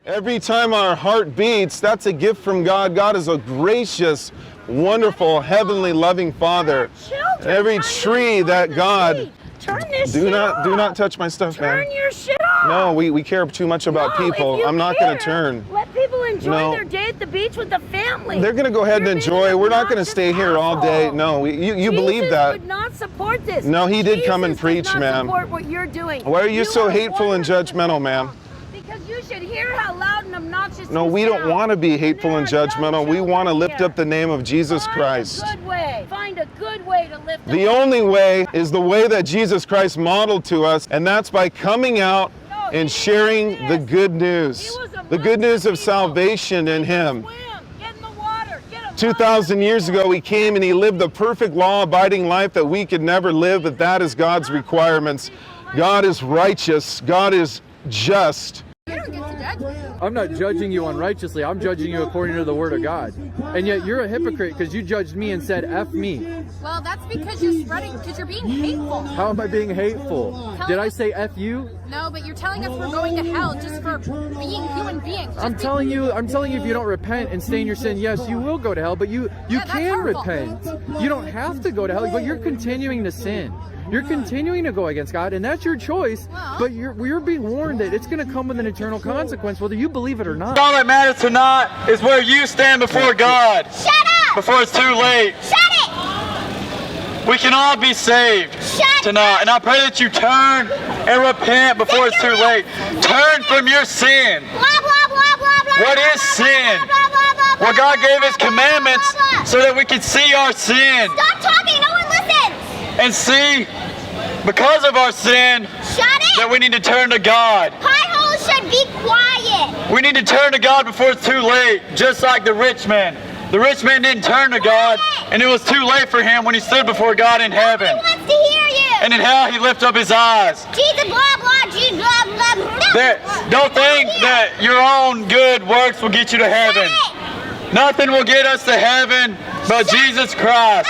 Every time our heart beats, that's a gift from God. God is a gracious, wonderful, heavenly, loving Father. Every tree that God... Do not touch my stuff, man. Turn your shit off. No, we care too much about people. I'm not going to turn. Let people enjoy their day at the beach with the family. They're going to go ahead and enjoy. We're not going to stay here all day. No, you believe that. Jesus would not support this. No, he did come and preach, ma'am. Support what you're doing. Why are you so hateful and judgmental, ma'am? Because you should hear how loud and obnoxious. No, we don't want to be hateful and judgmental. We want to lift up the name of Jesus Christ. Find a good way to lift up. The only way is the way that Jesus Christ modeled to us, and that's by coming out and sharing the good news. The good news of salvation in Him. 2,000 years ago, He came and He lived the perfect law-abiding life that we could never live, but that is God's requirements. God is righteous. God is just. You don't get to judge me. I'm not judging you unrighteously. I'm judging you according to the Word of God. And yet you're a hypocrite because you judged me and said, F me. Well, that's because you're being hateful. How am I being hateful? Did I say F you? No, but you're telling us we're going to hell just for being human beings. I'm telling you if you don't repent and stay in your sin, yes, you will go to hell, but you can repent. You don't have to go to hell, but you're continuing to sin. You're continuing to go against God, and that's your choice, but you're being warned that it's going to come with an eternal consequence, whether you believe it or not. All that matters tonight is where you stand before God. Shut up! Before it's too late. Shut it! We can all be saved tonight, and I pray that you turn and repent before it's too late. Turn from your sin. Blah, blah, blah, blah, blah. What is sin? Well, God gave His commandments so that we can see our sin. Stop talking, no one listens! And see, because of our sin, that we need to turn to God. Hi-ho should be quiet. We need to turn to God before it's too late, just like the rich man. The rich man didn't turn to God, and it was too late for him when he stood before God in heaven. Nobody wants to hear you. And in hell, he lifted up his eyes. Jesus, blah, blah, Jesus, blah, blah, blah. Don't think that your own good works will get you to heaven. Nothing will get us to heaven but Jesus Christ.